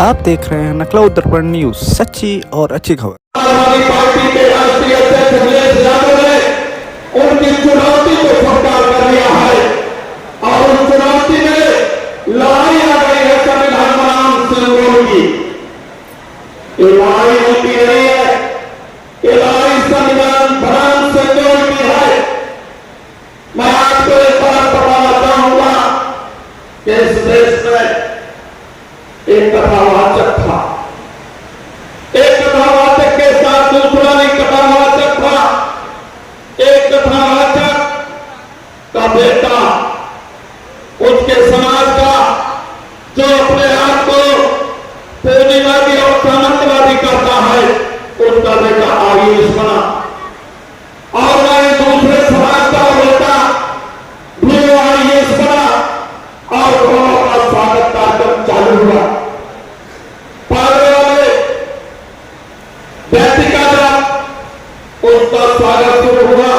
आप देख रहे हैं नकला दर्पण न्यूज, सच्ची और अच्छी खबर। समाजवादी पार्टी के राष्ट्रीय अध्यक्ष अखिलेश यादव ने उनकी चुनौती को स्वीकार कर लिया है और उस चुनौती में लड़ाई आ गई है संविधान बनाम सिंगरों की। ये लड़ाई होती रही है, ये लड़ाई संविधान बनाम सिंगरों की है। मैं आपको एक बात बताना चाहूंगा कि इस देश में एक कथावाचक था, एक कथावाचक के साथ दूसरा भी कथावाचक था। एक कथावाचक का बेटा उसके समाज का जो अपने आप को पूंजीवादी और सामंतवादी करता है, उसका बेटा आयुष बना और वही दूसरे समाज का बेटा भी आयुष बना और दोनों का स्वागत कार्यक्रम चालू हुआ। उसका स्वागत शुरू हुआ,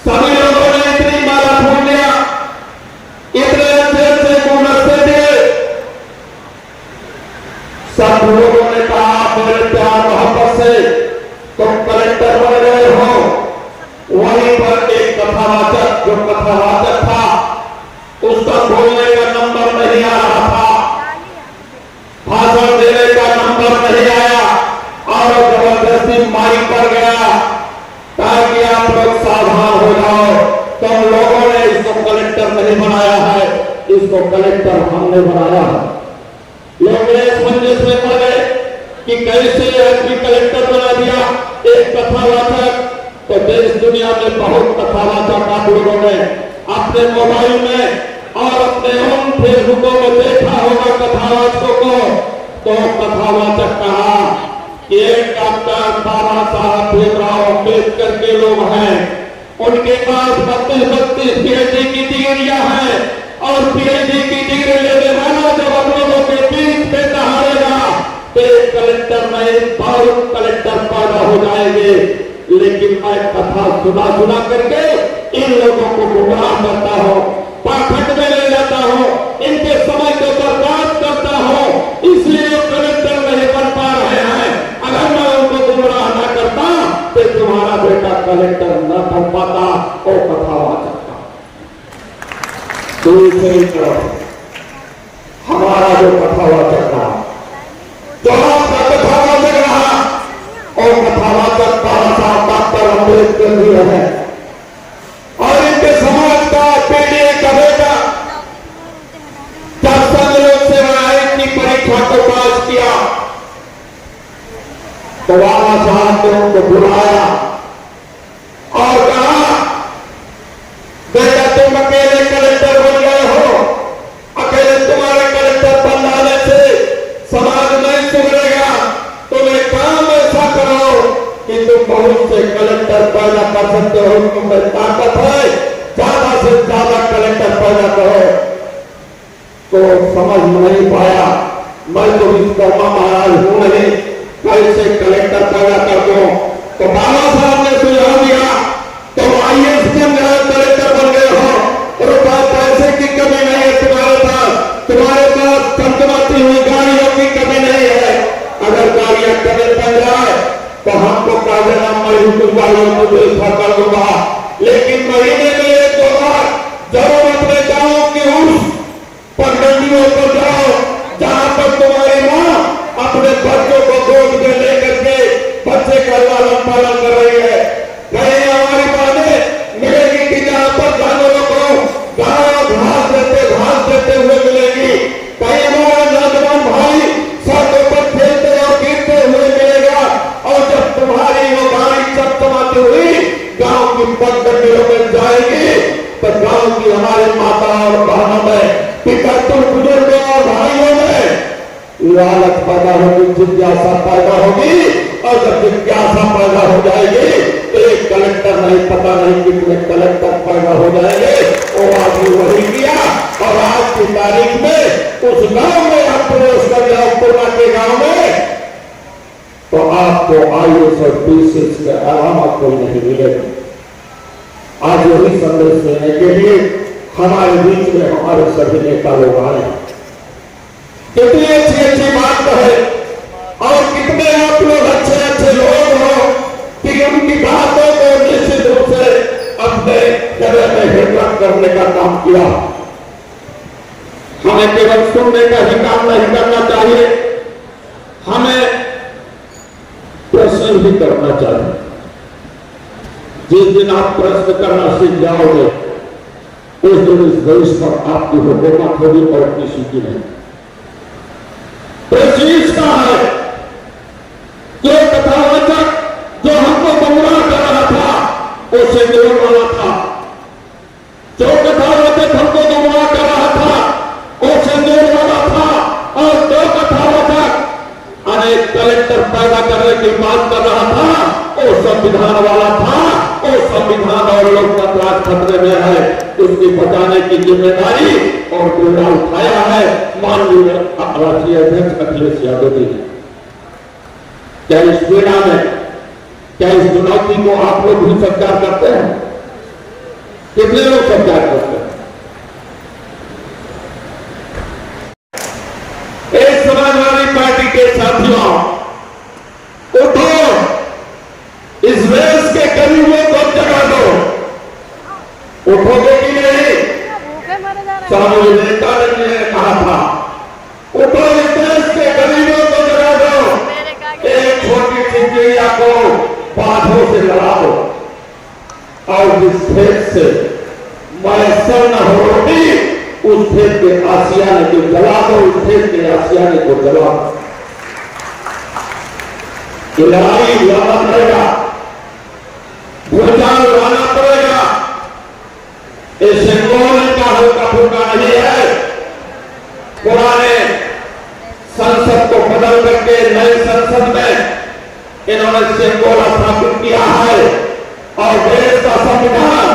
सभी लोगों ने इतनी माला फूल दिया, इतने अच्छे से गुलदस्ते दिए। सब लोगों ने कहा मेरे प्यार मोहब्बत से तुम कलेक्टर बन गए हो। वहीं पर एक कथावाचक जो कथावाचक था, उसका बोलने का नंबर नहीं आ रहा था, भाषण देने का नंबर नहीं आया और जबरदस्ती माइक पर गया ताकि आप लोग सावधान हो जाओ। तुम लोगों ने इसको कलेक्टर नहीं बनाया है, इसको कलेक्टर हमने बनाया है। लोग असमंजस में पड़ गए कि कैसे आदमी कलेक्टर बना दिया एक कथावाचक। तो देश दुनिया में बहुत कथावाचक आप लोगों ने अपने मोबाइल में और अपने उन फेसबुकों में देखा होगा कथावाचकों को। तो कथावाचक कहा एक डॉक्टर बाबा साहब भीमराव अम्बेडकर के लोग हैं, उनके पास 32 पीएचडी की डिग्रियां हैं और पीएचडी की डिग्री लेने वाला जब हम लोगों के बीच में दहाड़ेगा तो एक कलेक्टर नहीं 12 कलेक्टर पैदा हो जाएंगे। लेकिन मैं कथा सुना करके इन लोगों को गुमराह करता हूं, पाखंड में ले जाता हूं, इनके समय को बर्बाद करता हूं, इसलिए वो कलेक्टर नहीं बन पा रहे हैं। अगर मैं उनको गुमराह न करता तो तुम्हारा बेटा कलेक्टर न बन पाता। वो कथावाचक था। दूसरी तरफ हमारा जो कथावाचक था, जो आपका कथावाचक रहा, और कथावाचक बाबा साहब डॉक्टर अम्बेडकर भी है और इनके समाज का पीढ़ी का बेटा जब संयोग से आयोग की परीक्षा को पास किया तो बाबा साहब ने उनको बुलाया और कहा बेटा तुम अकेले कलेक्टर बन गए हो, अकेले तुम्हारे कलेक्टर बन जाने से समाज नहीं सुधरेगा। तुम एक काम ऐसा करो कि तुम बहुत से कलेक्टर पैदा कर सकते हो, तुम्हें ताकत है, ज्यादा से ज्यादा कलेक्टर पैदा करो। तो समझ नहीं पाया, मैं तो इसका महाराज हूं नहीं, कैसे कलेक्टर पैदा कर दो। तो बाबा साहब ने सुझाव दिया तुम आईएएस बन गए, कलेक्टर बन गए हो, रुपया पैसे की कमी नहीं है तुम्हारे पास, तुम्हारे पास चमचमाती हुई गाड़ियों की कमी नहीं है। अगर गाड़ियां कभी बन जाए तो हमको कह देना, मैं कुछ गाड़ियों को देखा कर दूंगा, लेकिन महीने में एक दो बार जरूर अपने गांव की उस पगडंडियों को जाओ जहां पर तुम्हारी मां अपने बच्चों को गोद में लेकर के बच्चे का लालन पालन कर रही है। कहीं हमारी बातें मिलेगी कि जहां पर जानवरों को घास देते हुए मिलेगी, कहीं हमारा नौजवान भाई सड़कों पर खेलते और गिरते हुए मिलेगा। और जब तुम्हारी वो गाड़ी चमचमाती हुई गांव की पगडंडियों में जाएगी तो गांव की हमारे माता और बहनों में, पितृ बुजुर्गों और भाइयों में लालच पैदा होगी, जिज्ञासा पैदा होगी। और जब जिज्ञासा पैदा हो जाएगी एक कलेक्टर नहीं, पता नहीं कितने कलेक्टर पैदा हो जाएंगे। वो आदमी वही किया और आज की तारीख में उस गांव में आप प्रवेश कर जाओ, कोरोना के गांव में, तो आपको आईएएस और पीसीएस के अलावा कोई नहीं मिलेगा। आज वही संदेश देने के लिए हमारे बीच में हमारे सभी नेता लोग आए। कितनी अच्छी अच्छी बात बात है। और कितने आप लोग अच्छे अच्छे लोग हो कि उनकी बातों को निश्चित रूप से अपने जगह में हिम्मत करने का काम किया। हमें केवल सुनने का ही काम नहीं करना चाहिए, हमें प्रश्न भी करना चाहिए। जिस दिन आप प्रश्न करना सीख जाओगे उस दिन इस देश पर आपकी हुकूमत होगी और किसी की नहीं। प्रेसीज का है जो कथावाचक जो हमको गुमराह कर रहा था वो सेंदूर वाला था, जो कथावाचक हमको गुमराह कर रहा था वो सेंदूर वाला था, और जो कथावाचक अनेक कलेक्टर पैदा करने की बात कर रहा था वो संविधान वाला था। वो संविधान और लोकतंत्र आज खतरे में है, उसकी बचाने की जिम्मेदारी और बेड़ा उठाया है माननीय राष्ट्रीय अध्यक्ष अखिलेश यादव जी ने। क्या इस बेड़ा में, क्या इस चुनौती को आप लोग भी स्वीकार करते हैं? कितने लोग स्वीकार करते हैं? इस समाजवादी पार्टी के साथियों, उठो, इस देश के गरीबों को जगा दो। उठोगे कि नहीं? स्वामी विवेकानंद जी ने कहा था, उठो, इस देश के गरीबों को जगा दो। एक छोटी सी चिड़िया को बाघों से लड़ा दो और जिस खेत से मैसर न हो रोटी उस खेत के आसियाने को जला दो, उस खेत के आसियाने को जला दो। लड़ाई लड़ना पड़ेगा, भूचाल लाना पड़ेगा। इस सिंबल का हल्का फुल्का नहीं है। पुराने संसद को बदल करके नए संसद में इन्होंने सिंबल स्थापित किया है और देश का संविधान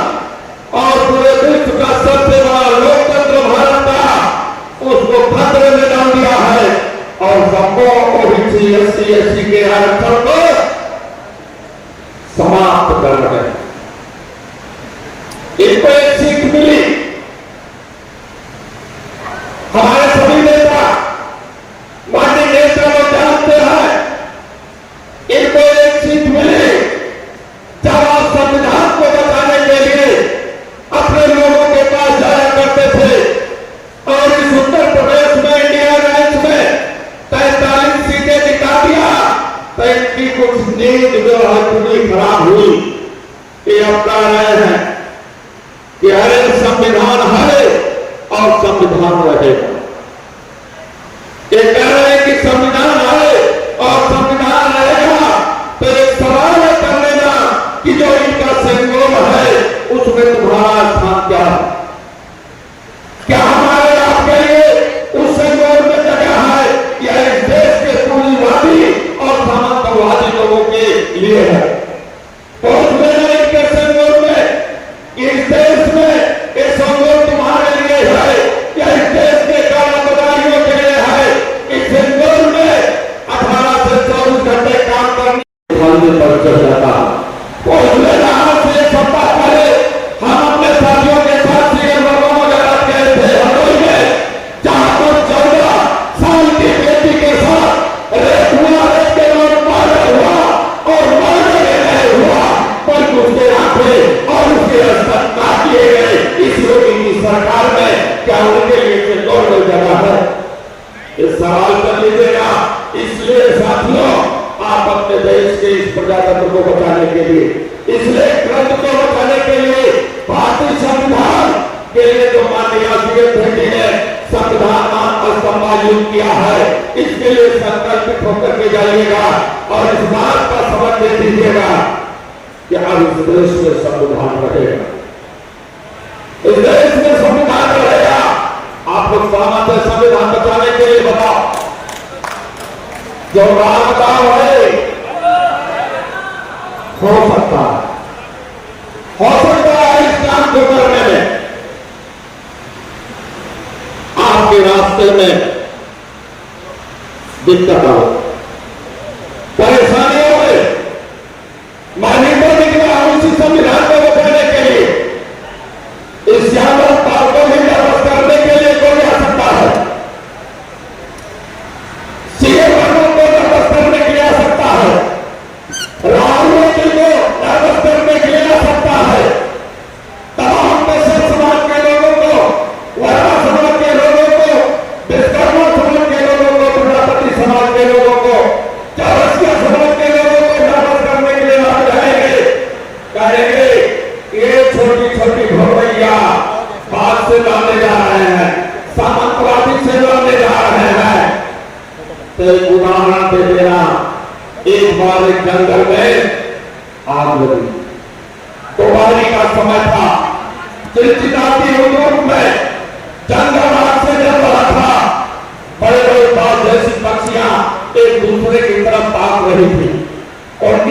और पूरे विश्व का सबसे बड़ा लोकतंत्र भारत का उसको खतरे में डाल दिया है। और सबको ओबीसी SC के आरक्षण को समाप्त कर रहे हैं। इनको एक सीख मिली। हमारे सभी नेता, माननीय नेता लोग जानते हैं, इनको एक सीख मिली। जब आप संविधान को बचाने के लिए अपने लोगों के पास जाया करते थे और इस उत्तर प्रदेश में इंडिया राइज में 43 सीटें जिता दिया तो इनकी कुछ नींद जो है पूरी खराब हुई। ये अब कह रहे हैं कि अरे संविधान है और संविधान रहेगा। ये कह रहे हैं कि संविधान है और संविधान रहेगा। तो एक सवाल है कर लेना कि जो इनका सिंबल है उसमें तुम्हारा स्थान क्या है? क्या हमारे आपके लिए उस सिंबल में जगह है या इस देश के पूंजीवादी और सामंतवादी लोगों के लिए है? पहुंच लेना इनके सिंबल में। इस देश में ये सिंबल तुम्हारे लिए है या इस देश के कालाबाजारियों के लिए है? इस सिंबल में 18 से 24 घंटे काम करने पर चल जाता। पहुंच लेना से सप्ताह पहले हम अपने साथियों के साथ गए थे हरदोई में, जहां पर 14 साल की बेटी के साथ रेप हुआ, रेप के बाद मर्डर हुआ और मर्डर नहीं हुआ बल्कि उसके आंखें और उसके अस्तर काट दिए गए। इस योगी की सरकार में क्या उनके लिए कोई जगह है? इस सवाल कर लीजिएगा। इसलिए साथियों, आप अपने देश के इस प्रजातंत्र को बचाने के लिए, इसलिए ग्रंथ को बचाने के लिए, भारतीय संविधान के लिए जो माननीय राष्ट्रीय अध्यक्ष ने संविधान स्तंभायुक्त किया है, इसके लिए संकल्पित होकर के जाइएगा और इस बात का समझ दे दीजिएगा कि अब इस देश में संविधान रहेगा। इस देश में संविधान रहेगा। आप लोग सहमत है संविधान बचाने के लिए? बताओ। जो राम बताओ है हो सकता है इस काम को करने में। आपके रास्ते में दिक्कत हो, परेशानी हो, मान्यता निकला उसी संविधान को बचाने के लिए, इस श्यामल पाल को भी वापस करने के लिए कोई आ सकता है। छोटी छोटी घोड़ैया बात से लाने जा रहे हैं, सामंतवादी से लाने जा रहे हैं। तो एक उदाहरण दे देना, एक बार एक जंगल में आग लगी, दोबारी का समय था, चिलचिलाती हुजूम में जंगल आग से जल रहा था। बड़े बड़े बाल जैसी पक्षियां एक दूसरे की तरफ ताक रही थी और